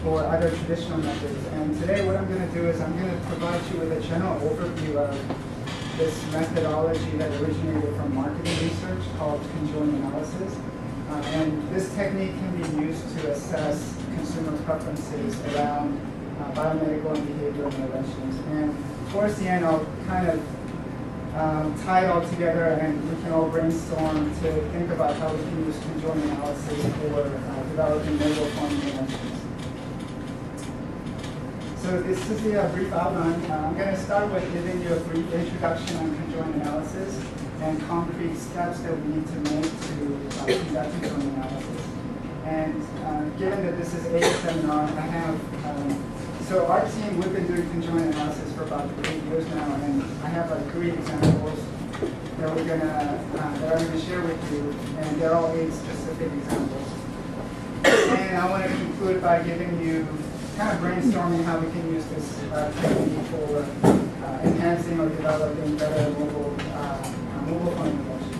or other traditional methods. And today what I'm going to do is I'm going to provide you with a general overview of this methodology that originated from marketing research called conjoint analysis. And this technique can be used to assess consumer preferences around biomedical and behavioral interventions. And towards the end, I'll kind of tie it all together, and we can all brainstorm to think about how we can use conjoint analysis for developing mobile phone interventions. So this is the brief outline. I'm going to start with giving you a brief introduction on conjoint analysis and concrete steps that we need to make to conduct conjoint analysis. And given that this is a seminar, I have so our team, we've been doing conjoint analysis for about 8 years now, and I have like 3 examples that I'm gonna share with you, and they're all 8 specific examples. And I want to conclude by giving you kind of brainstorming how we can use this technique for enhancing or developing better mobile phone interventions.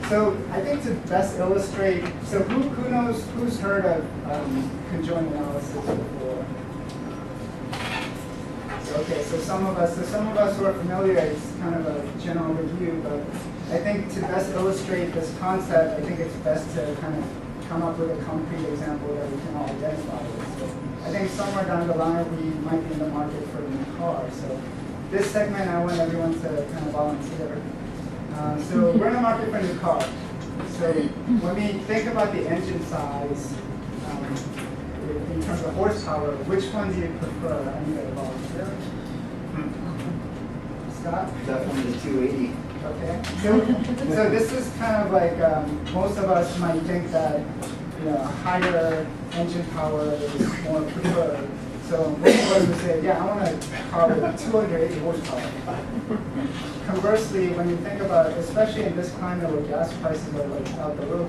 So I think to best illustrate, so who's heard of conjoint analysis before? Okay, so some of us who are familiar, it's kind of a general review, but I think to best illustrate this concept, I think it's best to kind of come up with a concrete example that we can all identify with. So I think somewhere down the line, we might be in the market for a new car. So this segment, I want everyone to kind of volunteer. So we're in the market for a new car. So when we think about the engine size, in terms of horsepower, which one do you prefer? I need a volunteer. Scott? Definitely the 280. Okay. So this is kind of like most of us might think that higher engine power is more preferred. So most of us would say, yeah, I want a car with 280 horsepower. Conversely, when you think about, especially in this climate where gas prices are like out the roof,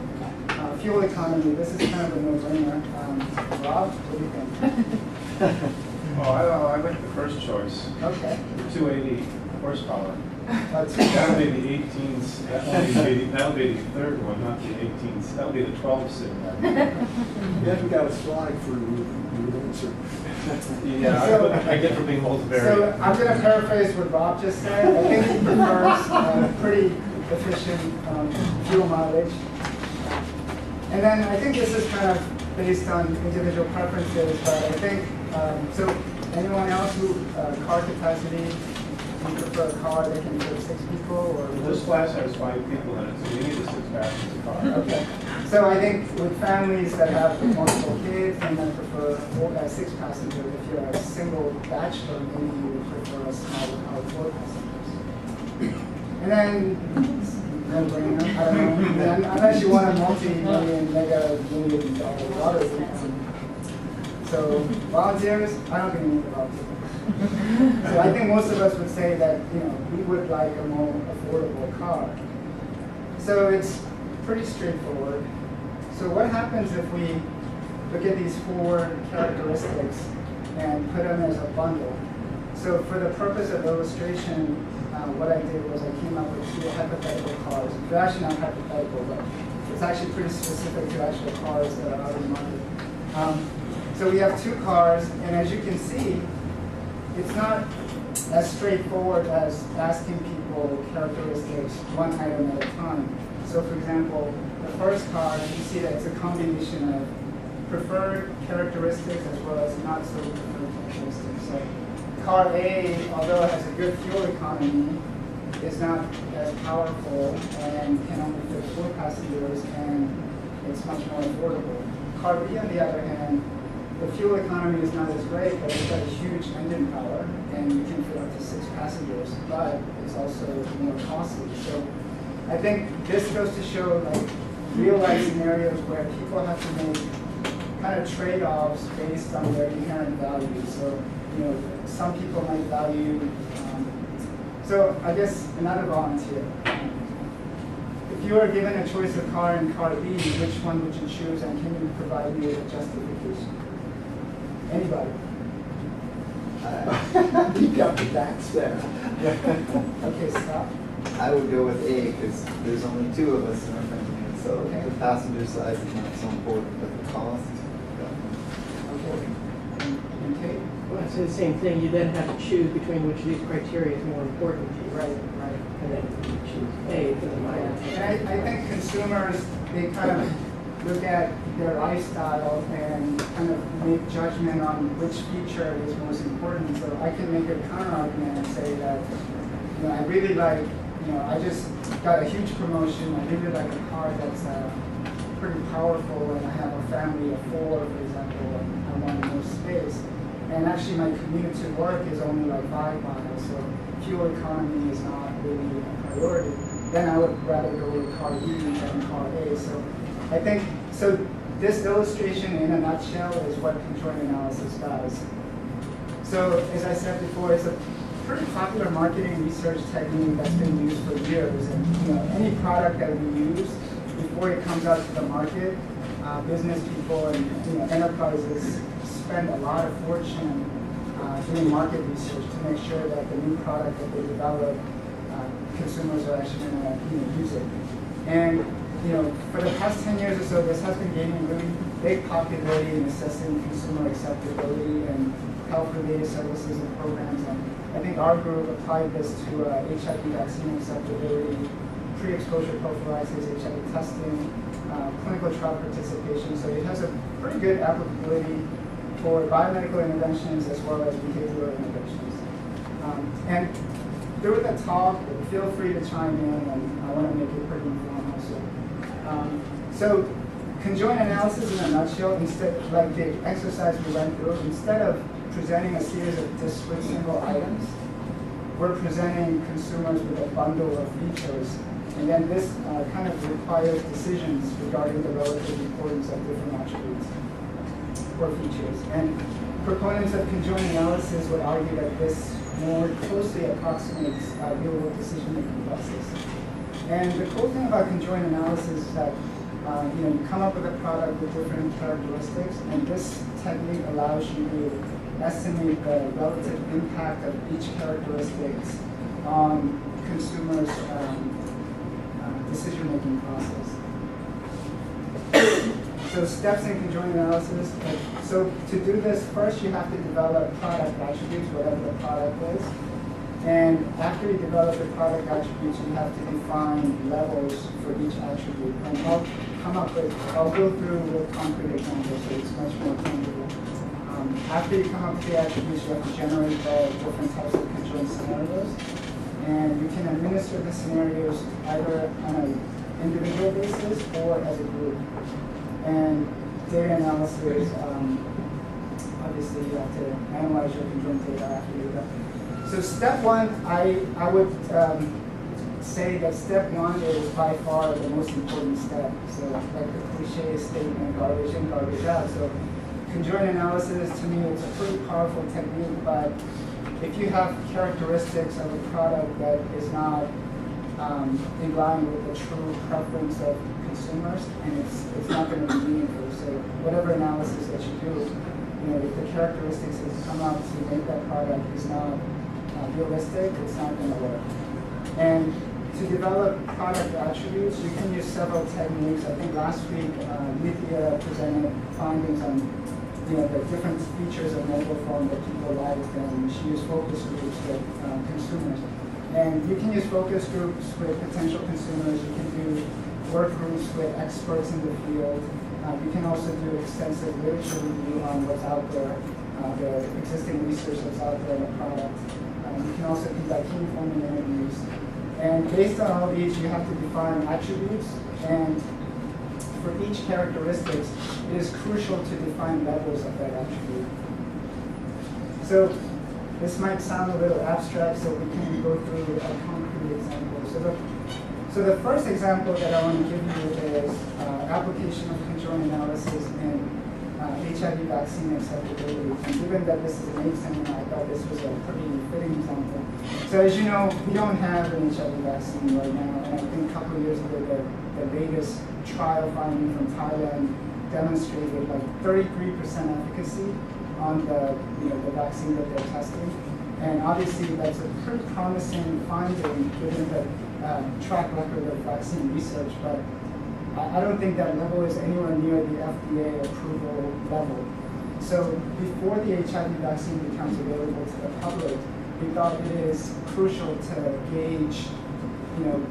fuel economy, this is kind of a no-brainer. Rob, what do you think? Oh, I like the first choice. Okay. 280 horsepower. That'll be the 18s. That'll be the third one, not the 18s. That'll be the 12 sitting there. Yeah, we got a slide for you. Yeah, So, I get from being old very. So I'm going to paraphrase what Rob just said. I think he prefers pretty efficient fuel mileage. And then I think this is kind of based on individual preferences, but I think, so anyone else who, car capacity, you prefer a car that can fit 6 people? Or This class has 5 people in it, so you need a 6-passenger car. Okay. So I think with families that have multiple kids, they might prefer 6 passengers. If you're a single bachelor, maybe you prefer a smaller car with 4 passengers. And then, no-brainer, I don't know. And then, unless you want a multi-million, mega-million-dollar lottery. So volunteers, I don't think we need a volunteer. So I think most of us would say that we would like a more affordable car. So it's pretty straightforward. So what happens if we look at these 4 characteristics and put them as a bundle? So for the purpose of illustration, what I did was I came up with 2 hypothetical cars. They're actually not hypothetical, but it's actually pretty specific to actual cars that are out in the market. So we have 2 cars, and as you can see, it's not as straightforward as asking people characteristics one item at a time. So for example, the first car, you see that it's a combination of preferred characteristics as well as not so preferred characteristics. So car A, although it has a good fuel economy, is not as powerful and can only fit 4 passengers, and it's much more affordable. Car B, on the other hand, the fuel economy is not as great, but it's got a huge engine power, and you can fit up to 6 passengers, but it's also more costly. So I think this goes to show like real-life scenarios where people have to make kind of trade-offs based on their inherent values. So some people might value. So I guess another volunteer. If you were given a choice of car and car B, which one would you choose, and can you provide me with a justification? Anybody? You got the backs there. Okay, stop. I would go with A because there's only 2 of us in our family, so the passenger side is not so important, but the cost. Okay. And Kate? Well, I'd say the same thing. You then have to choose between which of these criteria is more important to you. Right. And then you choose A for the minor. And I think consumers, they kind of look at their lifestyle and kind of make judgment on which feature is most important. So I can make a counter argument and say that, I really like, I just got a huge promotion. I really like a car that's pretty powerful, and I have a family of 4, for example, and I want more space. And actually my commute to work is only like 5 miles, so fuel economy is not really a priority. Then I would rather go with car B than car A. So I think, this illustration in a nutshell is what conjoint analysis does. So as I said before, it's a pretty popular marketing research technique that's been used for years. And any product that we use, before it comes out to the market, business people and enterprises spend a lot of fortune doing market research to make sure that the new product that they develop, consumers are actually going to use it. And for the past 10 years or so, this has been gaining really big popularity in assessing consumer acceptability and health-related services and programs. And I think our group applied this to HIV vaccine acceptability, pre-exposure prophylaxis, HIV testing, clinical trial participation. So it has a pretty good applicability for biomedical interventions as well as behavioral interventions. And through the talk, feel free to chime in, and I want to make it pretty informal. So conjoint analysis in a nutshell, instead, like the exercise we went through, instead of presenting a series of disparate single items, we're presenting consumers with a bundle of features. And then this kind of requires decisions regarding the relative importance of different attributes or features. And proponents of conjoint analysis would argue that this more closely approximates real-world decision-making process. And the cool thing about conjoint analysis is that you come up with a product with different characteristics, and this technique allows you to estimate the relative impact of each characteristic on consumers' decision-making process. So steps in conjoint analysis. So to do this, first you have to develop product attributes, whatever the product is. And after you develop the product attributes, you have to define levels for each attribute. And I'll go through with concrete examples so it's much more tangible. After you come up with the attributes, you have to generate the different types of conjoint scenarios. And you can administer the scenarios either on an individual basis or as a group. And data analysis, obviously you have to analyze your conjoint data after you do that. So step one, I would say that step one is by far the most important step. So like the cliche statement, garbage in, garbage out. So conjoint analysis, to me, it's a pretty powerful technique, but if you have characteristics of a product that is not in line with the true preference of consumers, and it's not going to be meaningful. So whatever analysis that you do, if the characteristics that come out to make that product is not realistic, it's not going to work. And to develop product attributes, you can use several techniques. I think last week, Nithya presented findings on the different features of mobile phone that people liked, and she used focus groups with consumers. And you can use focus groups with potential consumers. You can do work groups with experts in the field. You can also do extensive literature review on what's out there, the existing research that's out there in the product. You can also conduct key-informing interviews. And based on all these, you have to define attributes. And for each characteristic, it is crucial to define levels of that attribute. So this might sound a little abstract, so we can go through a concrete example. So the first example that I want to give you is application of conjoint analysis in HIV vaccine acceptability. And given that this is an AIDS seminar, I thought this was a pretty fitting example. So as you know, we don't have an HIV vaccine right now, and I think a couple of years ago, the latest trial finding from Thailand demonstrated like 33% efficacy on the vaccine that they're testing. And obviously that's a pretty promising finding given the track record of vaccine research, but I don't think that level is anywhere near the FDA approval level. So before the HIV vaccine becomes available to the public, we thought it is crucial to gauge,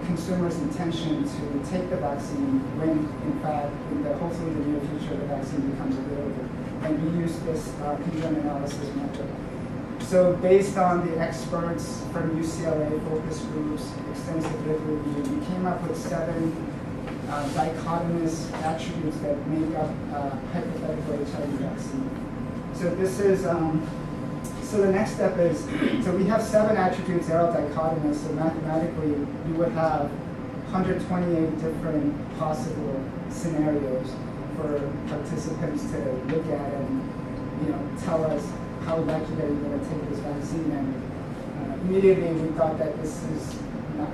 consumers' intention to take the vaccine when, in fact, hopefully in the near future, the vaccine becomes available. And we use this conjoint analysis method. So based on the experts from UCLA, focus groups, extensive review, we came up with 7 dichotomous attributes that make up hypothetical HIV vaccine. So this is, so the next step is, so we have 7 attributes that are dichotomous, so mathematically we would have 128 different possible scenarios for participants to look at and tell us how likely that you're going to take this vaccine. And immediately we thought that this is,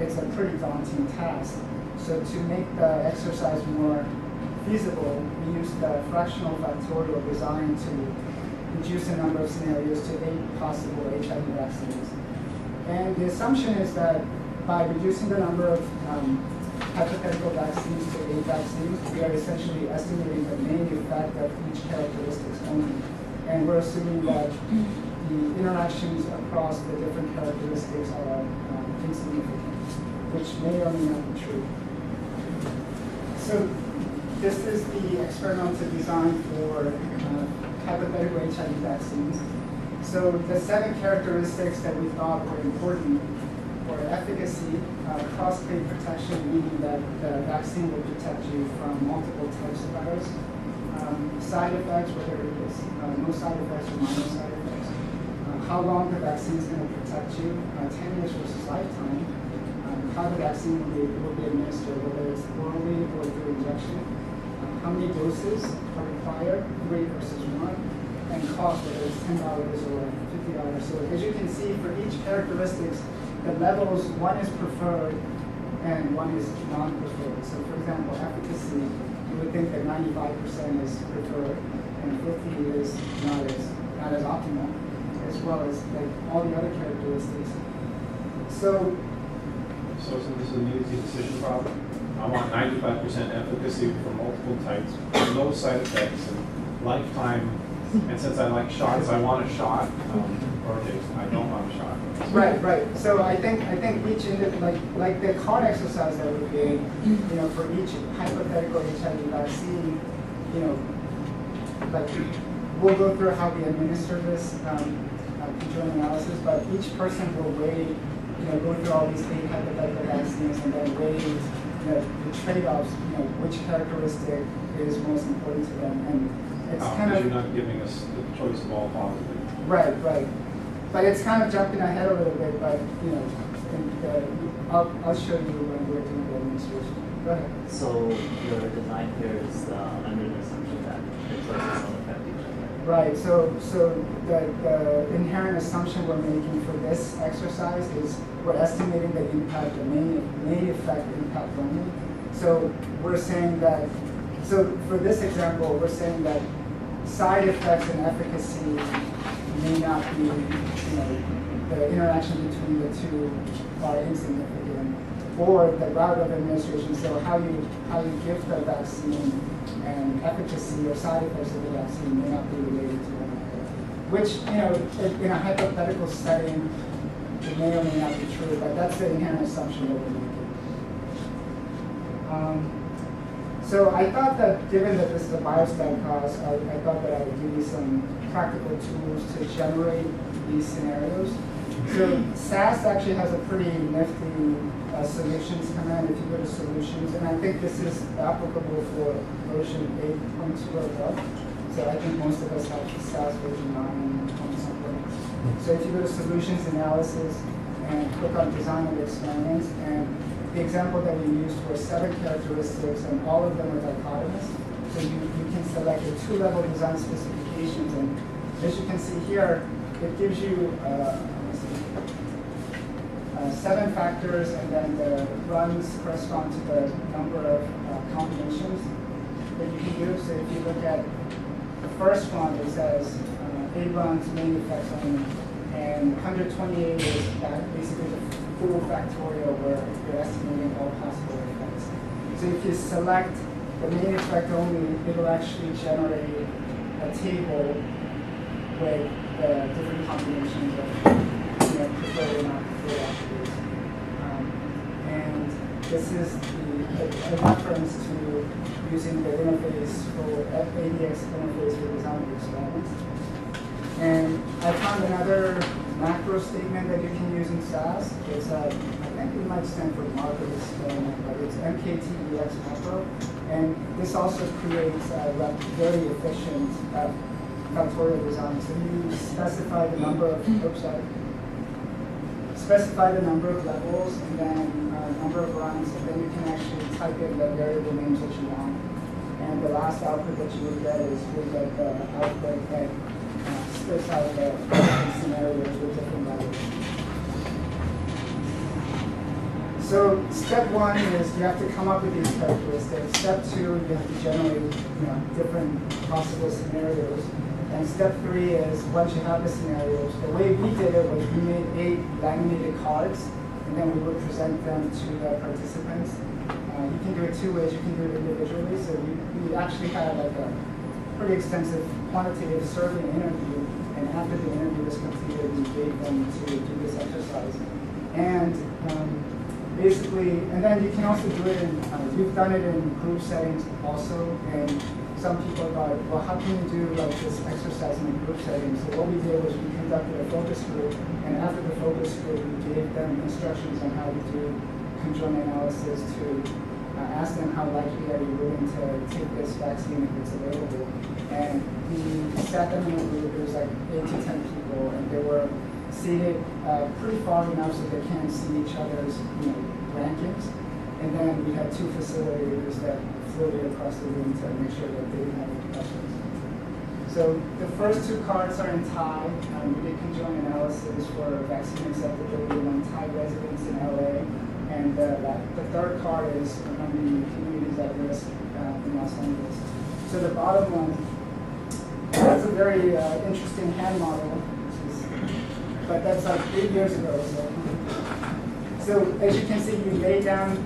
it's a pretty daunting task. So to make the exercise more feasible, we used the fractional factorial design to reduce the number of scenarios to 8 possible HIV vaccines. And the assumption is that by reducing the number of hypothetical vaccines to 8 vaccines, we are essentially estimating the main effect of each characteristics only. And we're assuming that the interactions across the different characteristics are insignificant, which may or may not be true. So this is the experimental design for hypothetical HIV vaccines. So the 7 characteristics that we thought were important were efficacy, cross-clade protection, meaning that the vaccine will protect you from multiple types of virus. Side effects, whether it is no side effects or minor side effects. How long the vaccine is going to protect you, 10 years versus lifetime. How the vaccine will be administered, whether it's orally or through injection. How many doses are required, 3 versus 1. And cost, whether it's $10 or $50. So as you can see, for each characteristics, the levels, one is preferred and one is non-preferred. So for example, efficacy, you would think that 95% is preferred and 50 is not as optimal, as well as like all the other characteristics. So isn't this an easy decision problem? I want 95% efficacy for multiple types, no side effects, and lifetime. And since I like shots, I want a shot. Or I don't want a shot. Right. So I think each like the card exercise that we did, for each hypothetical HIV vaccine, like we'll go through how we administer this conjoint analysis, but each person will weigh, go through all these 8 hypothetical vaccines and then weigh the trade-offs, which characteristic is most important to them, and it's kind of you're not giving us the choice of all positive. Right. But it's kind of jumping ahead a little bit, but I'll show you when we're doing the administration. Go ahead. So your design here is under the assumption that the choices don't affect each other. Right. So the inherent assumption we're making for this exercise is we're estimating the impact, the main effect impact only. So we're saying that. So for this example, we're saying that side effects and efficacy may not be, the interaction between the two are insignificant, or the route of administration, so how you give the vaccine and efficacy or side effects of the vaccine may not be related to one another. Which, in a hypothetical setting, it may or may not be true, but that's the inherent assumption that we're making. So I thought that given that this is a biostat class, I thought that I would give you some practical tools to generate these scenarios. So SAS actually has a pretty nifty solutions command if you go to solutions, and I think this is applicable for version 8.2 or above. So I think most of us have SAS version 9 or something. So if you go to solutions analysis and click on design of experiments, and the example that we used were 7 characteristics, and all of them are dichotomous. So you can select the 2-level design specifications, and as you can see here, it gives you 7 factors, and then the runs correspond to the number of combinations that you can do. So if you look at the first one, it says 8 runs, main effects only, and 128 is basically the full factorial where you're estimating all possible effects. So if you select the main effect only, it'll actually generate a table with the different combinations of preferred and not preferred attributes. And this is a reference to using the interface for ADX interface for design of experiments. And I found another macro statement that you can use in SAS. It's I think it might stand for market experiment, but it's MKTEX macro. And this also creates a very efficient factorial design. So you specify the number of specify the number of levels and then number of runs, and then you can actually type in the variable names that you want. And the last output that you will get is you'll get the output that spits out the different scenarios with different values. So step one is you have to come up with these characteristics. Step two, you have to generate different possible scenarios. And step three is once you have the scenarios, the way we did it was we made 8 laminated cards, and then we would present them to the participants. You can do it 2 ways. You can do it individually. So we actually had like a pretty extensive quantitative survey interview, and after the interview was completed, we gave them to do this exercise. And basically, and then you can also do it in, we've done it in group settings also, and some people thought, well, how can you do like this exercise in a group setting? So what we did was we conducted a focus group, and after the focus group, we gave them instructions on how to do conjoint analysis to ask them how likely are you willing to take this vaccine if it's available. And we sat them in a group, there was like 8 to 10 people, and they were seated pretty far enough so they can't see each other's rankings. And then we had 2 facilitators that floated across the room to make sure that they didn't have any questions. So the first 2 cards are in Thai. We did conjoint analysis for vaccine acceptability among Thai residents in LA. And the third card is among the communities at risk in Los Angeles. So the bottom one, that's a very interesting hand model, but that's like 8 years ago. So as you can see, you lay down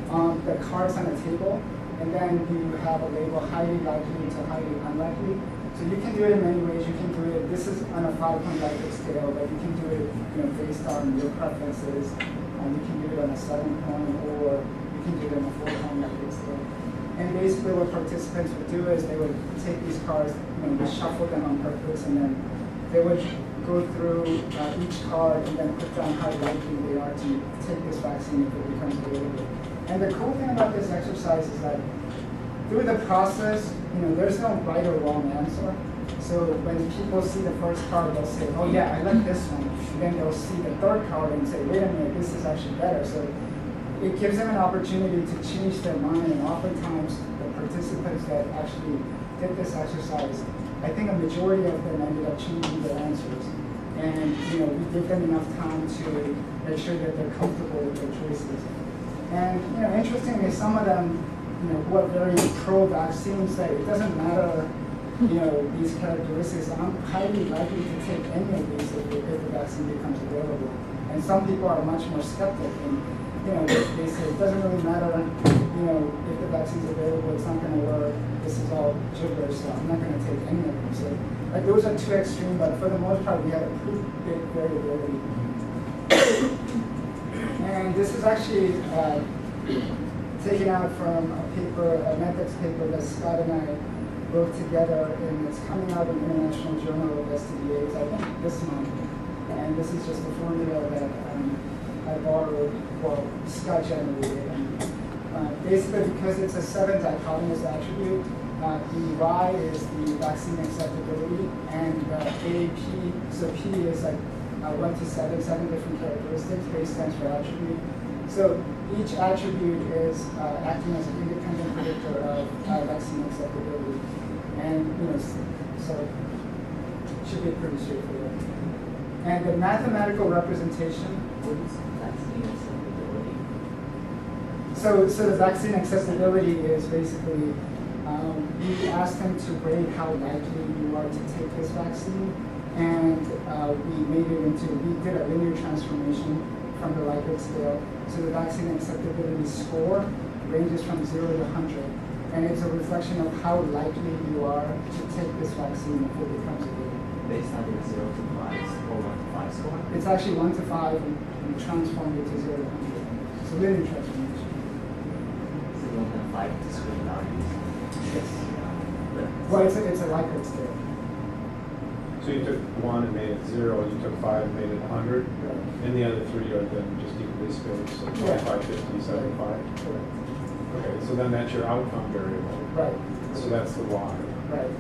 the cards on a table, and then you have a label highly likely to highly unlikely. So you can do it in many ways. You can do it, this is on a 5-point likely scale, but you can do it based on your preferences. You can do it on a 7-point, or you can do it on a 4-point likely scale. And basically what participants would do is they would take these cards, shuffle them on purpose, and then they would go through each card and then put down how likely they are to take this vaccine if it becomes available. And the cool thing about this exercise is that through the process, there's no right or wrong answer. So when people see the first card, they'll say, oh yeah, I like this one. And then they'll see the third card and say, wait a minute, this is actually better. So it gives them an opportunity to change their mind, and oftentimes the participants that actually did this exercise, I think a majority of them ended up changing their answers. And we give them enough time to make sure that they're comfortable with their choices. And interestingly, some of them, who are very pro-vaccine say it doesn't matter, these characteristics. I'm highly likely to take any of these if the vaccine becomes available. And some people are much more skeptic, and they say it doesn't really matter, if the vaccine's available, it's not going to work. This is all gibberish, so I'm not going to take any of them. So those are 2 extreme, but for the most part, we had a pretty big variability. And this is actually taken out from a paper, a methods paper that Scott and I wrote together, and it's coming out in the International Journal of STDAs, I think this month. And this is just a formula that I borrowed, Scott generated. And basically, because it's a 7 dichotomous attribute, the Y is the vaccine acceptability, and AP, so P is like 1 to 7 different characteristics. A stands for attribute. So each attribute is acting as an independent predictor of vaccine acceptability. And so it should be pretty straightforward. And the mathematical representation. What is vaccine acceptability? So the vaccine acceptability is basically we asked them to rate how likely you are to take this vaccine, and we did a linear transformation from the Likert scale. So the vaccine acceptability score ranges from 0 to 100. and it's a reflection of how likely you are to take this vaccine if it becomes available. Based on your 0 to 5 or 1 to 5 score? It's actually 1 to 5 and transformed it to 0 to 100. It's a linear transformation. So you don't have 5 discrete values? Yes. But- Well, it's a Likert scale. So you took 1 and made it 0, you took 5 and made it 100, Right. and the other 3 are then just equally spaced, so Yeah. 25, 50, 75. Correct. Okay, so then that's your outcome variable. Right. So that's the Y. Right.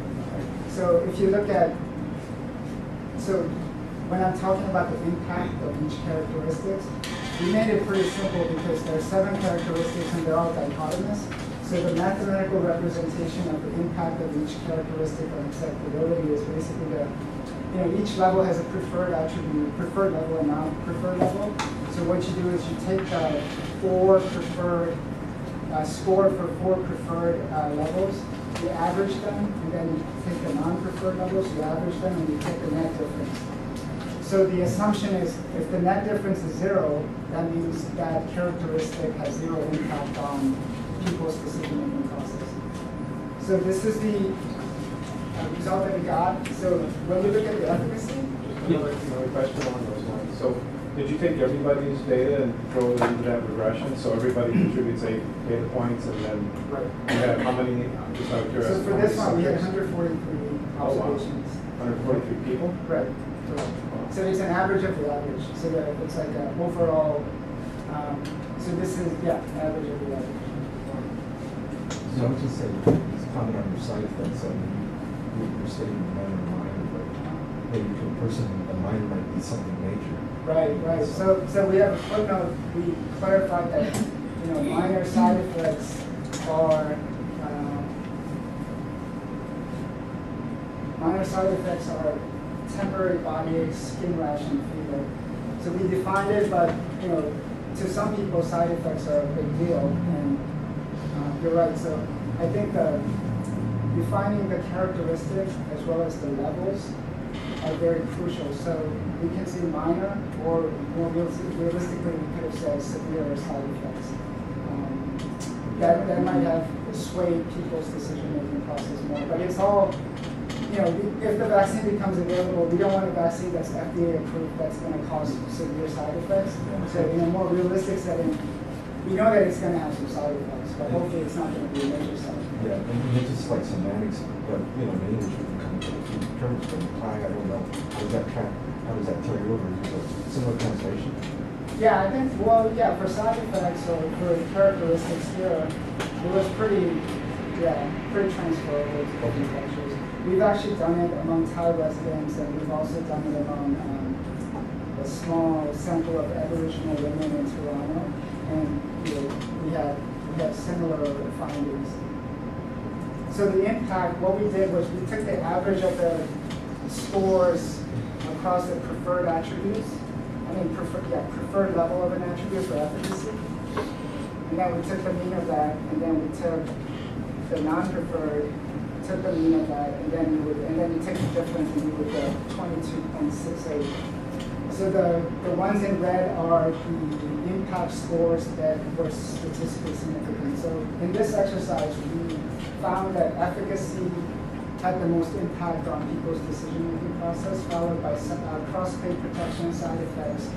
So if you look at, so when I'm talking about the impact of each characteristics, we made it pretty simple because there are 7 characteristics and they're all dichotomous. So the mathematical representation of the impact of each characteristic on acceptability is basically each level has a preferred attribute, preferred level and non-preferred level. So what you do is you take the 4 preferred score for 4 preferred levels, you average them, and then you take the non-preferred levels, you average them, and you take the net difference. So the assumption is if the net difference is 0, that means that characteristic has 0 impact on people's decision-making process. So this is the result that we got. So when we look at the efficacy, Just another question along those lines. So did you take everybody's data and throw it into that regression? So everybody contributes 8 data points and then right. you had how many, just out of curiosity? So for this one, we had subjects? 143 Oh, wow. observations. 143 people? Right. So it's an average of the average. So that it's like an overall. So this is average of the average. So I would just say, just comment on your side effects. I mean, you're stating minor, but maybe to a person, a minor might be something major. Right. So we have a footnote. We clarified that minor side effects are temporary body ache, skin rash, and fever. So we defined it, but to some people, side effects are a big deal, and you're right. So I think defining the characteristics as well as the levels are very crucial. So we can see minor, or more realistically, we could have said severe side effects. That might have swayed people's decision-making process more. But it's all, if the vaccine becomes available, we don't want a vaccine that's FDA approved that's going to cause severe side effects. So in a more realistic setting, we know that it's going to have some side effects, but hopefully it's not going to be a major side effect. Yeah, and it's just like semantics, but in English we can come to a few terms from apply. I don't know. How does that carry over? Is it a similar translation? Yeah, I think, for side effects or for characteristics here, it was pretty transferable to different cultures. We've actually done it among Thai residents, and we've also done it among a small sample of Aboriginal women in Toronto, and we had similar findings. So the impact, what we did was we took the average of the scores across the preferred attributes, preferred level of an attribute for efficacy. And then we took the mean of that, and then we took the non-preferred, took the mean of that, and then you take the difference and you would get 22.68. So the ones in red are the impact scores that were statistically significant. So in this exercise, we found that efficacy had the most impact on people's decision-making process, followed by cross-plate protection, side effects,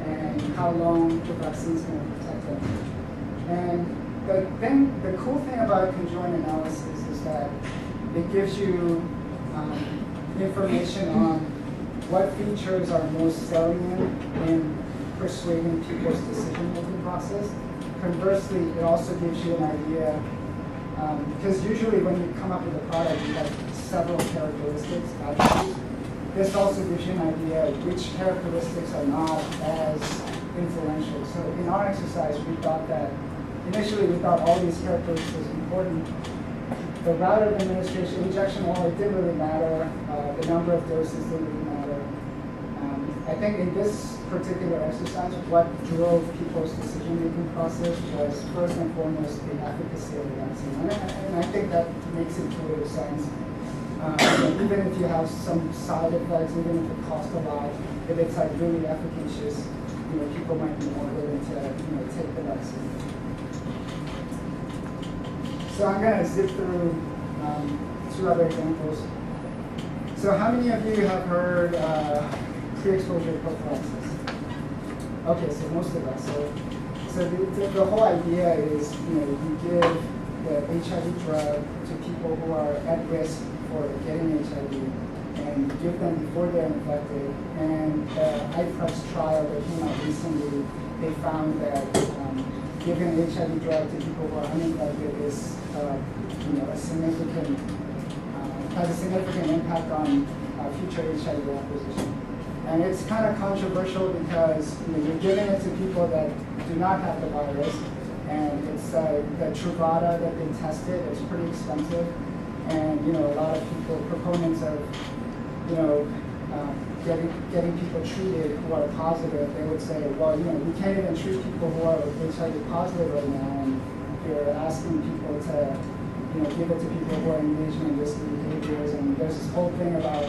and how long the vaccine is going to protect them. And the cool thing about conjoint analysis is that it gives you information on what features are most salient in persuading people's decision-making process. Conversely, it also gives you an idea, because usually when you come up with a product, you have several characteristics, attributes. This also gives you an idea of which characteristics are not as influential. So in our exercise, we thought that, initially we thought all these characteristics were important. The route of administration, injection, it didn't really matter. The number of doses didn't really matter. I think in this particular exercise, what drove people's decision-making process was first and foremost the efficacy of the vaccine. And I think that makes intuitive sense. Even if you have some side effects, even if it costs a lot, if it's like really efficacious, people might be more willing to take the vaccine. So I'm going to zip through two other examples. So how many of you have heard pre-exposure prophylaxis? Okay, so most of us. So the whole idea is, you give the HIV drug to people who are at risk for getting HIV and give them before they're infected. And the IPREX trial that came out recently, they found that giving an HIV drug to people who are uninfected is has a significant impact on future HIV acquisition. And it's kind of controversial because you're giving it to people that do not have the virus, and it's the Truvada that they tested is pretty expensive, and a lot of people, proponents of getting people treated who are positive, they would say, well, we can't even treat people who are HIV positive right now, and you're asking people to give it to people who are engaged in risky behaviors, and there's this whole thing about,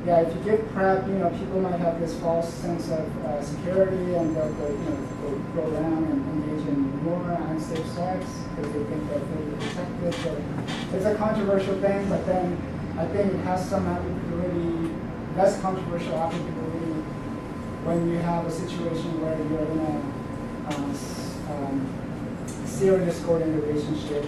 if you give PrEP, people might have this false sense of security, and they'll go around and engage in more unsafe sex because they think they're fully protected. So it's a controversial thing, but then I think it has some applicability, less controversial applicability when you have a situation where you're in a serious courting relationship,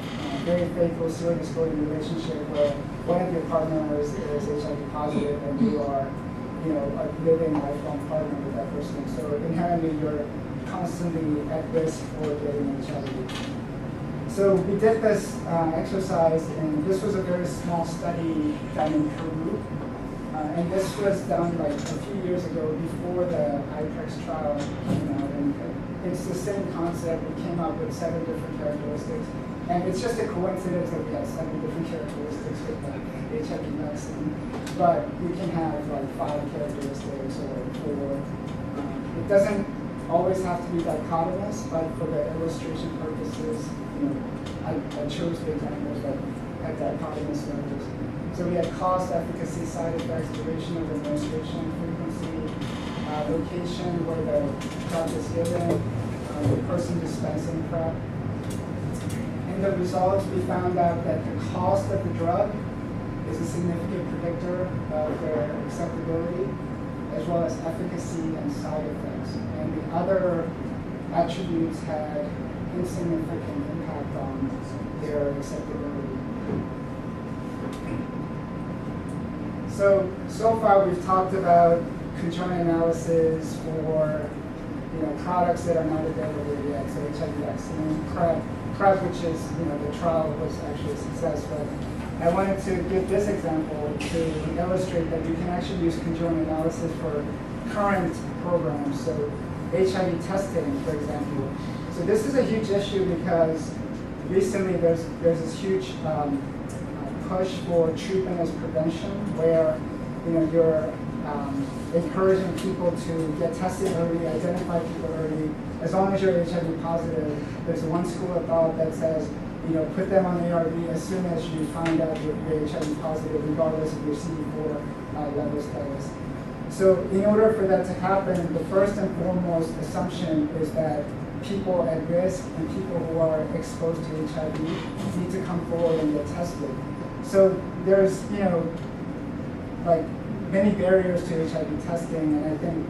very faithful serious courting relationship where one of your partners is HIV positive and you are, a living lifelong partner with that person. So inherently you're constantly at risk for getting HIV. So we did this exercise, and this was a very small study done in Peru. And this was done like a few years ago before the IPREX trial came out. And it's the same concept. We came up with 7 different characteristics. And it's just a coincidence that we have 7 different characteristics with the HIV vaccine. But we can have like 5 characteristics or 4. It doesn't always have to be dichotomous, but for the illustration purposes, I chose the examples that had dichotomous levels. So we had cost, efficacy, side effects, duration of administration, frequency, location where the drug is given, the person dispensing PrEP. In the results, we found out that the cost of the drug is a significant predictor of their acceptability, as well as efficacy and side effects. And the other attributes had insignificant impact on their acceptability. So far we've talked about conjoint analysis for products that are not available yet, so HIV vaccine, PrEP, which is, the trial was actually a success, but I wanted to give this example to illustrate that you can actually use conjoint analysis for current programs, so HIV testing, for example. So this is a huge issue because recently there's this huge push for treatment as prevention, where you're encouraging people to get tested early, identify people early. As long as you're HIV positive, there's one school of thought that says, put them on ARV as soon as you find out you're HIV positive, regardless of your CD4 level status. So in order for that to happen, the first and foremost assumption is that people at risk and people who are exposed to HIV need to come forward and get tested. So there's, many barriers to HIV testing, and I think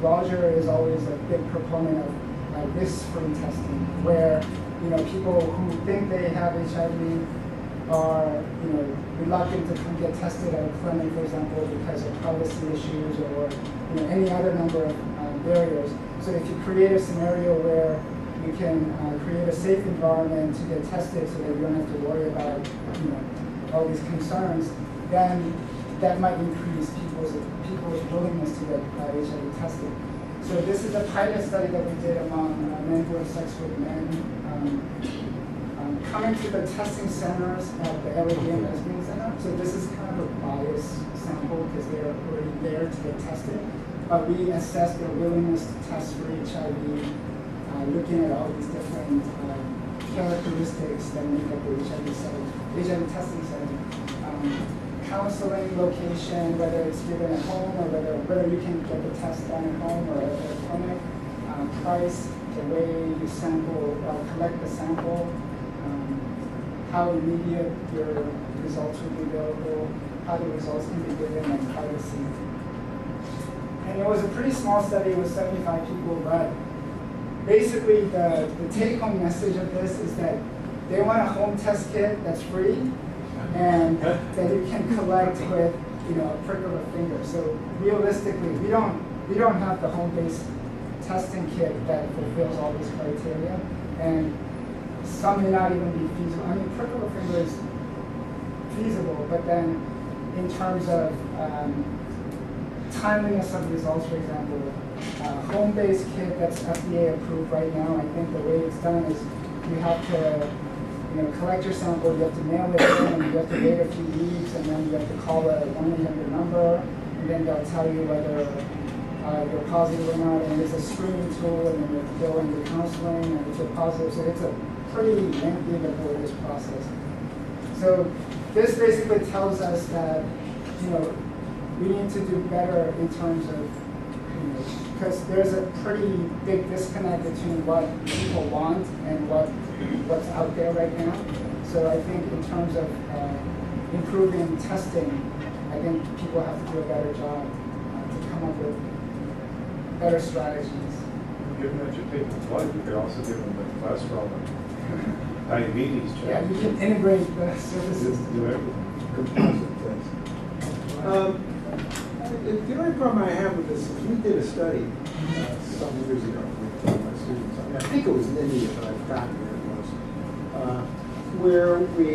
Roger is always a big proponent of risk-free testing, where people who think they have HIV are reluctant to come get tested at a clinic, for example, because of privacy issues or any other number of barriers. So if you create a scenario where you can create a safe environment to get tested so that you don't have to worry about all these concerns, then that might increase people's willingness to get HIV tested. So this is a pilot study that we did among men who have sex with men. Coming to the testing centers at the LA Gay and Lesbian Center. So this is kind of a biased sample because they're already there to get tested. But we assessed their willingness to test for HIV, looking at all these different characteristics that make up the HIV testing setting. Counseling location, whether it's given at home or whether you can get the test done at home or at a clinic. Price, the way you sample, collect the sample. how immediate your results will be available, how the results can be given, and privacy. And it was a pretty small study with 75 people, but basically the take-home message of this is that they want a home test kit that's free and that you can collect with a prick of a finger. So realistically, we don't have the home-based testing kit that fulfills all these criteria, and some may not even be feasible. I mean, prick of a finger is feasible, but then in terms of timeliness of results, for example, home-based kit that's FDA approved right now, I think the way it's done is you have to collect your sample, you have to mail it in, and you have to wait a few weeks, and then you have to call a 1-800 number, and then they'll tell you whether you're positive or not, and it's a screening tool, and then you have to go into counseling, and if you're positive, so it's a pretty lengthy and laborious process. So this basically tells us that, we need to do better in terms of, because there's a pretty big disconnect between what people want and what's out there right now. So I think in terms of improving testing, I think people have to do a better job to come up with better strategies. Given that you're taking blood, you could also give them the cholesterol and diabetes check. Yeah, you can integrate the services. Do everything. Composite test. The only problem I have with this is we did a study some years ago with my students. I think it was in India, but I've forgotten where it was, where we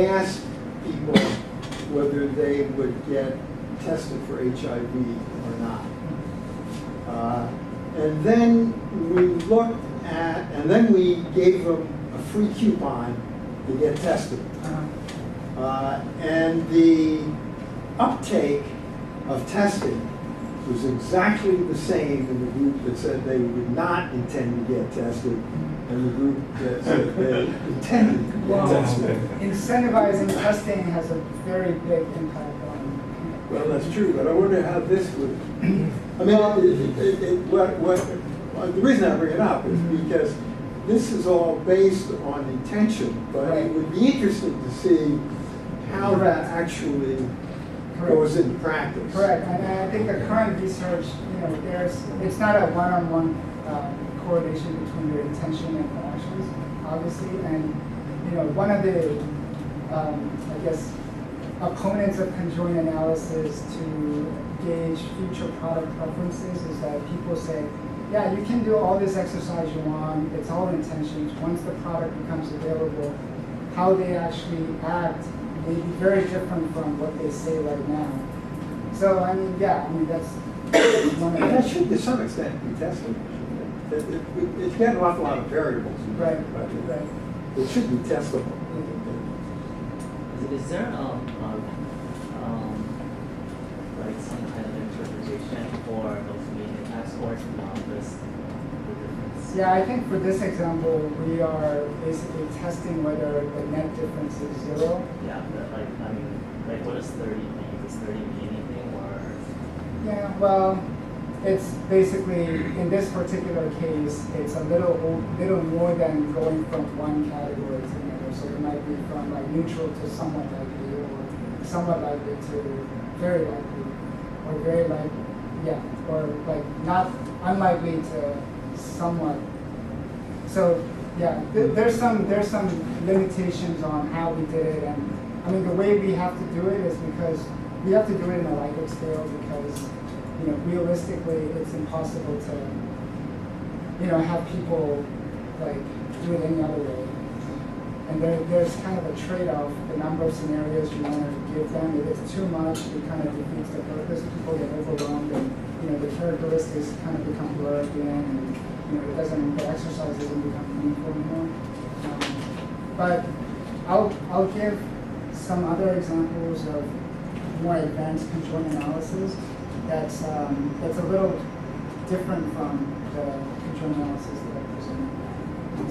asked people whether they would get tested for HIV or not. And then we looked at, and then we gave them a free coupon to get tested. And the uptake of testing was exactly the same in the group that said they would not intend to get tested and the group that said they intended to get tested. Incentivizing testing has a very big impact on. Well, that's true, but I wonder how this would. I mean, the reason I bring it up is because this is all based on intention, but it would be interesting to see how that actually goes into practice. Correct, and I think the current research, it's not a one-on-one correlation between your intention and your actions, obviously, and one of the, I guess, opponents of conjoint analysis to gauge future product preferences is that people say, yeah, you can do all this exercise you want, it's all intentions. Once the product becomes available, how they actually act may be very different from what they say right now. So, that's one of the... That should, to some extent, be tested. It's got an awful lot of variables. Right. It should be testable. Is there like some kind of interpretation for those median test scores beyond this? Yeah, I think for this example, we are basically testing whether the net difference is 0. Yeah, but what does 30 mean? Does 30 mean anything, or? Yeah, well, it's basically, in this particular case, it's a little more than going from one category to another. So it might be from neutral to somewhat likely, or somewhat likely to very likely, or very likely, or not unlikely to somewhat. So there's some limitations on how we did it, and I mean the way we have to do it is because we have to do it in a Likert scale because realistically it's impossible to have people do it any other way. And there's kind of a trade-off, the number of scenarios you want to give them. If it's too much, it kind of defeats the purpose. People get overwhelmed, and the characteristics kind of become blurred again, and the exercise doesn't become meaningful anymore. But I'll give some other examples of more advanced conjoint analysis that's a little different from the conjoint analysis that I presented.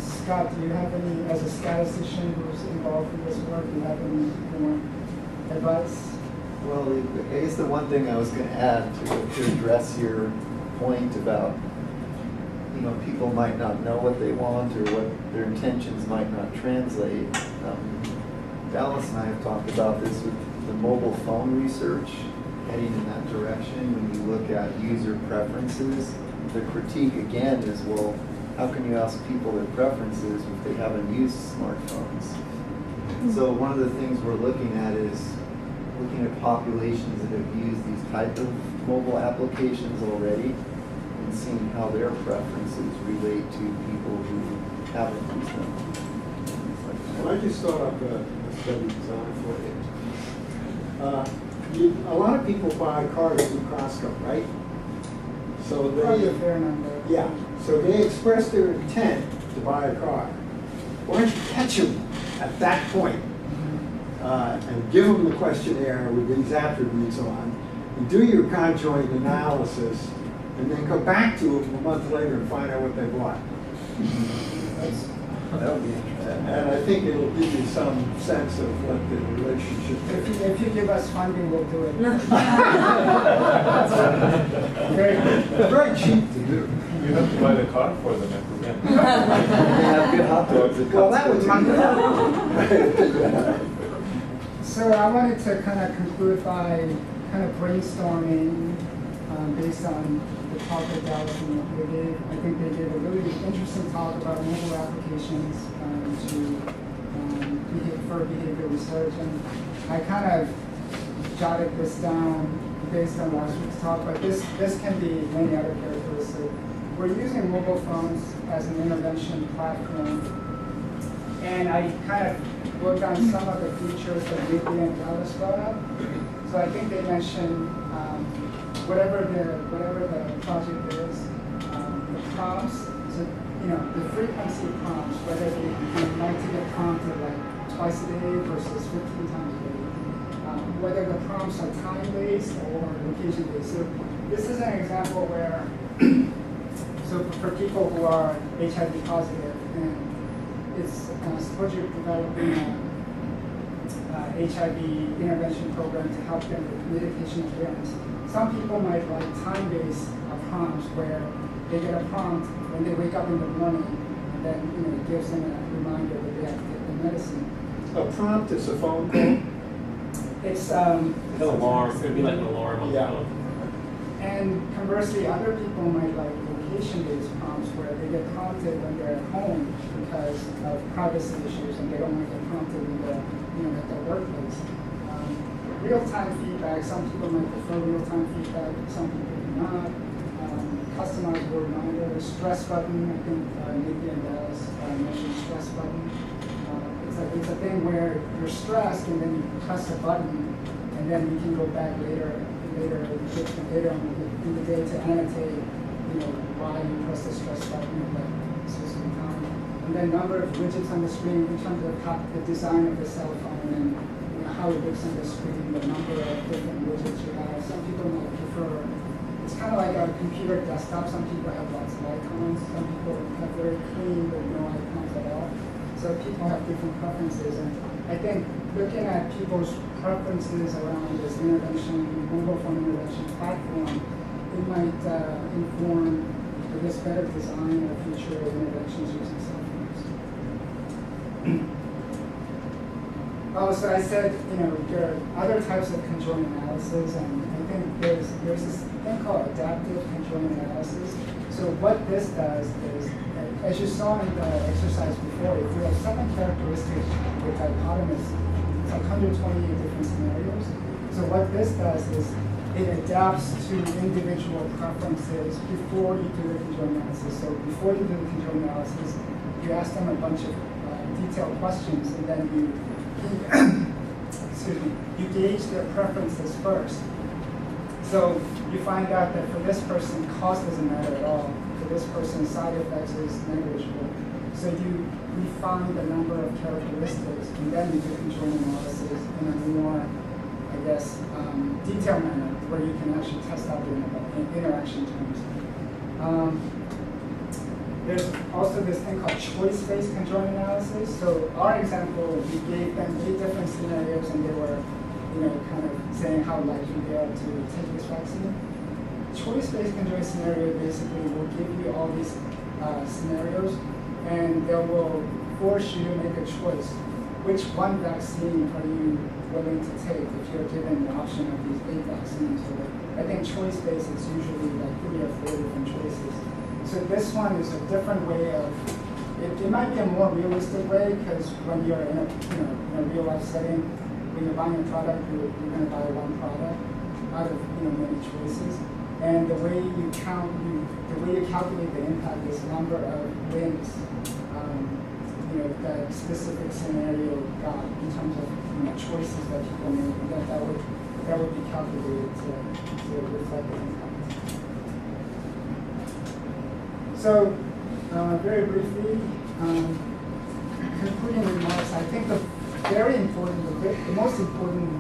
Scott, do you have any, as a statistician who's involved in this work, do you have any more advice? Well, I guess the one thing I was going to add to address your point about you know, people might not know what they want or what their intentions might not translate. Dallas and I have talked about this with the mobile phone research, heading in that direction. When you look at user preferences, the critique again is, well, how can you ask people their preferences if they haven't used smartphones? So one of the things we're looking at is looking at populations that have used these type of mobile applications already and seeing how their preferences relate to people who haven't used them. Well, I just thought up a study design for you. A lot of people buy cars through Costco, right? So Probably a fair number. yeah, so they express their intent to buy a car. Why don't you catch them at that point and give them the questionnaire with these attributes on, and do your conjoint analysis, and then come back to them a month later and find out what they bought. That would be interesting. And I think it'll give you some sense of what the relationship is. If you give us funding, we'll do it. Very good. Very cheap to do. You have to buy the car for them and They have good hot dogs at Well, that Costco, was too. So I wanted to kind of conclude by kind of brainstorming based on the talk that Dallas and they gave. I think they did a really interesting talk about mobile applications for behavior research. And I kind of jotted this down based on last week's talk, but this can be many other characteristics. We're using mobile phones as an intervention platform. And I kind of worked on some of the features that Ridley and Dallas brought up. So I think they mentioned whatever the project is, the prompts. So the frequency prompts, whether they like to get prompted like twice a day versus 15 times a day, whether the prompts are time-based or location-based. So this is an example where, so for people who are HIV positive, and it's suppose you're developing a HIV intervention program to help them with medication adherence. Some people might like time-based prompts where they get a prompt when they wake up in the morning, and then it gives them a reminder that they have to take the medicine. A prompt is a phone call? It's An alarm, it'd be like an alarm on the Yeah. phone. and conversally, other people might like location-based prompts where they get prompted when they're at home because of privacy issues, and they don't want to get prompted when they're at their workplace. Real-time feedback. Some people might prefer real-time feedback. Some people do not. Customizable reminder, stress button. I think Nikki and Dallas mentioned stress button. It's a thing where you're stressed and then you press a button, and then you can go back later in the day to annotate, why you press the stress button at that specific time. And then number of widgets on the screen in terms of the design of the cell phone and how it looks on the screen, the number of different widgets you have. Some people might prefer. It's kind of like a computer desktop. Some people have lots of icons. Some people have very clean with no icons at all. So people have different preferences. And I think looking at people's preferences around this mobile phone intervention platform, it might inform, I guess, better design or future interventions using cell phones. So I said, there are other types of conjoint analysis, and I think there's this thing called adaptive conjoint analysis. So what this does is, as you saw in the exercise before, if we have 7 characteristics with dichotomous, it's like 128 different scenarios. So what this does is it adapts to individual preferences before you do the conjoint analysis. So before you do the conjoint analysis, you ask them a bunch of detailed questions, and then you you gauge their preferences first. So you find out that for this person, cost doesn't matter at all. For this person, side effects is negligible. So you refine the number of characteristics, and then you do conjoint analysis in a more, detailed manner, where you can actually test out the interaction terms. There's also this thing called choice-based conjoint analysis. So our example, we gave them 8 different scenarios, and they were, kind of saying how likely they are to take this vaccine. Choice-based conjoint scenario basically will give you all these scenarios, and they will force you to make a choice. Which one vaccine are you willing to take if you're given the option of these 8 vaccines? So I think choice-based is usually like 3 or 4 different choices. So this one is a different way of, it might be a more realistic way, because when you're in a real life setting, when you're buying a product, you're going to buy one product out of many choices. And the way you calculate the impact is number of wins that specific scenario got in terms of choices that people made, and that would be calculated to reflect the impact. So very briefly, concluding remarks, I think the most important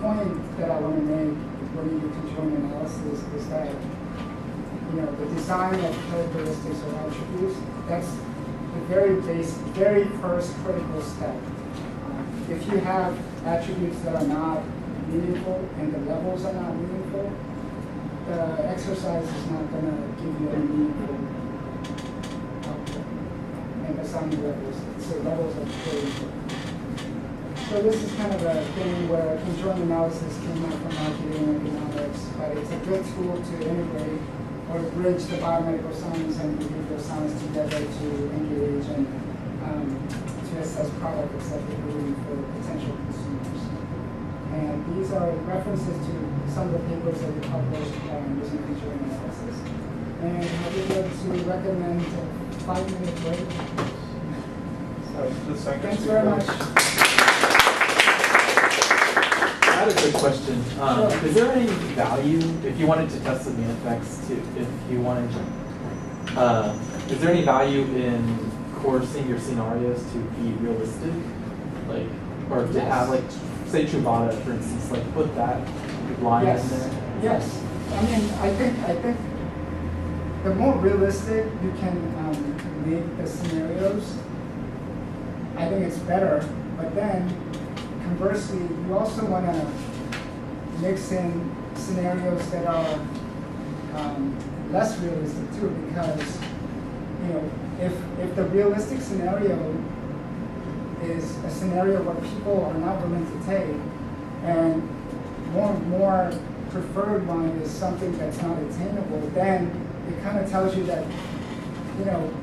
point that I want to make when you do conjoint analysis is that the design of characteristics or attributes, that's the very first critical step. If you have attributes that are not meaningful and the levels are not meaningful, the exercise is not going to give you any meaningful output and assign levels. So levels are very important. So this is kind of a thing where conjoint analysis came out from marketing and economics, but it's a good tool to integrate or to bridge the biomedical science and behavioral science together to engage and to assess product acceptability for potential consumers. And these are references to some of the papers that we published using conjoint analysis. And I'll be able to recommend a 5-minute break. So, thanks very much. I had a quick question. Sure. Is there any value, if you wanted to test the main effects, is there any value in coursing your scenarios to be realistic? Like, or to have, like, say Truvada, for instance, like put that line in there? Yes. I mean, I think the more realistic you can make the scenarios, I think it's better. But then, conversely, you also want to mix in scenarios that are less realistic too, because if the realistic scenario is a scenario where people are not willing to take, and more preferred one is something that's not attainable, then it kind of tells you that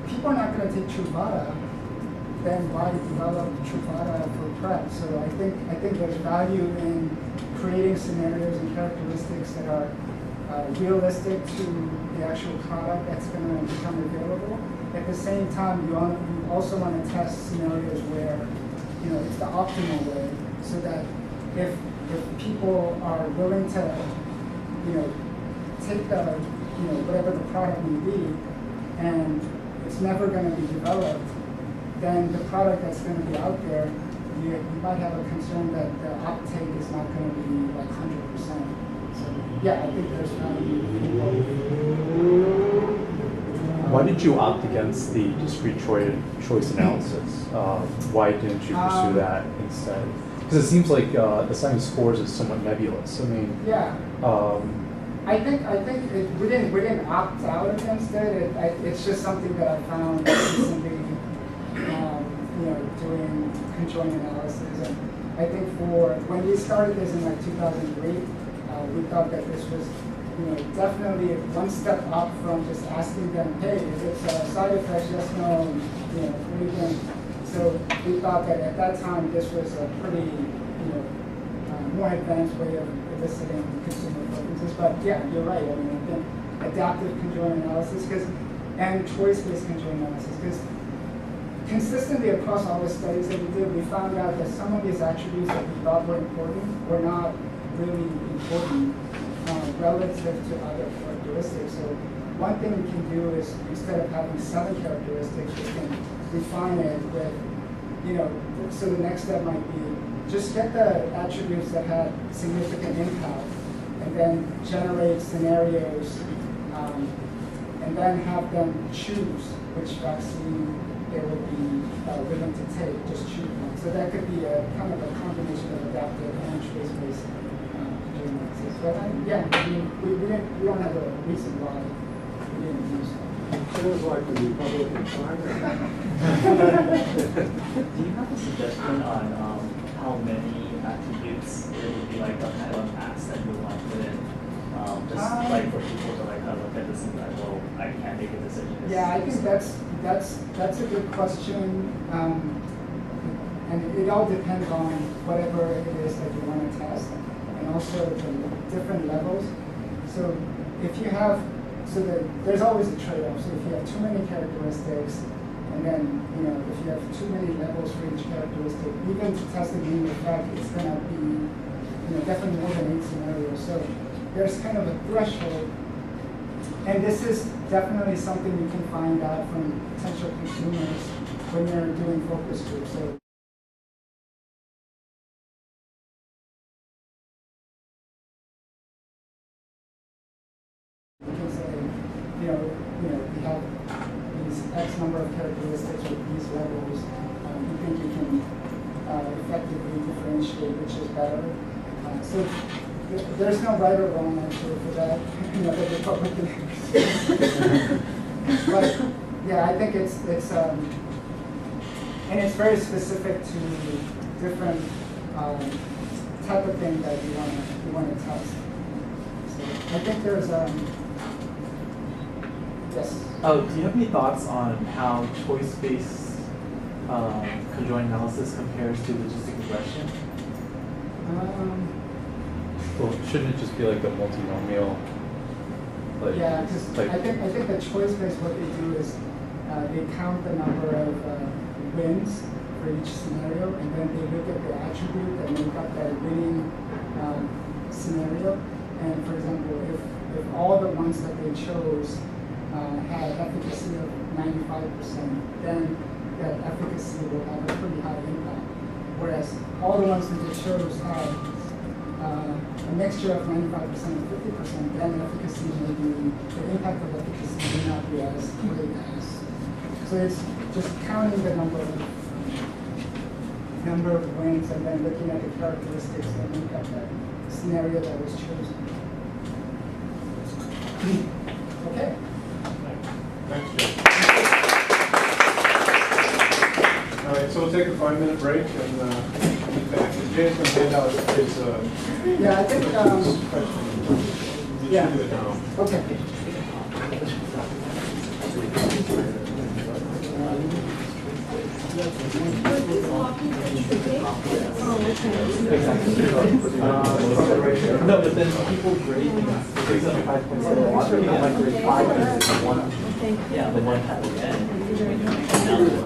people are not going to take Truvada. Then why develop Truvada for PrEP? So I think there's value in creating scenarios and characteristics that are realistic to the actual product that's going to become available. At the same time, you also want to test scenarios where it's the optimal way, so that if people are willing to take the whatever the product may be, and it's never going to be developed, then the product that's going to be out there, you might have a concern that the uptake is not going to be like 100%. So yeah, I think there's value in both. Why did you opt against the discrete choice analysis? Why didn't you pursue that instead? Because it seems like the sum of scores is somewhat nebulous. I mean, yeah. I think we didn't opt out against it. It's just something that I found recently, doing conjoint analysis. And I think when we started this in like 2003, we thought that this was definitely one step up from just asking them, hey, is it side effects, yes, no, what are you doing? So we thought that at that time this was a pretty, more advanced way of eliciting consumer preferences. But yeah, you're right. I mean, I think adaptive conjoint analysis and choice-based conjoint analysis, because consistently across all the studies that we did, we found out that some of these attributes that we thought were important were not really important relative to other characteristics. So one thing we can do is, instead of having 7 characteristics, we can define it with, so the next step might be just get the attributes that had significant impact, and then generate scenarios, and then have them choose which vaccine they would be willing to take, just choose one. So that could be a kind of a combination of adaptive and choice-based analysis. But yeah, we don't have a reason why we didn't use that. Sounds like the Republican primary. Do you have a suggestion on how many attributes it would be like a kind of a mass that you would want to put in? Just like for people to like kind of look at this and be like, well, I can't make a decision. Yeah, I think that's a good question. And it all depends on whatever it is that you want to test, and also the different levels. So if you have, there's always a trade-off. So if you have too many characteristics, and then if you have too many levels for each characteristic, even to test the mean effect, it's going to be definitely more than 8 scenarios. So there's kind of a threshold, and this is definitely something you can find out from potential consumers when you're doing focus groups. So you can say, we have these X number of characteristics with these levels. You think you can effectively differentiate which is better. So there's no right or wrong answer for that. The Republican. But yeah, I think it's and it's very specific to different type of thing that you want to test. So I think there's yes. Oh, do you have any thoughts on how choice-based conjoint analysis compares to logistic regression? Well, shouldn't it just be like the multinomial? Like, Yeah, because like, I think the choice-based, what they do is they count the number of wins for each scenario, and then they look at the attribute that make up that winning scenario. And for example, if all the ones that they chose had efficacy of 95%, then that efficacy will have a pretty high impact. Whereas all the ones that they chose had a mixture of 95% and 50%, then efficacy may be, the impact of efficacy may not be as great as. So it's just counting the number of wins and then looking at the characteristics that make up that scenario that was chosen. Okay. Thanks, Jay. All right, so we'll take a 5-minute break and be back. Jay's going to hand out his Yeah, I think, question. yeah. Do it now. Okay. No, but then people grade things based on 5.7. A lot of people might grade 5 and 1. Yeah, the one at the end.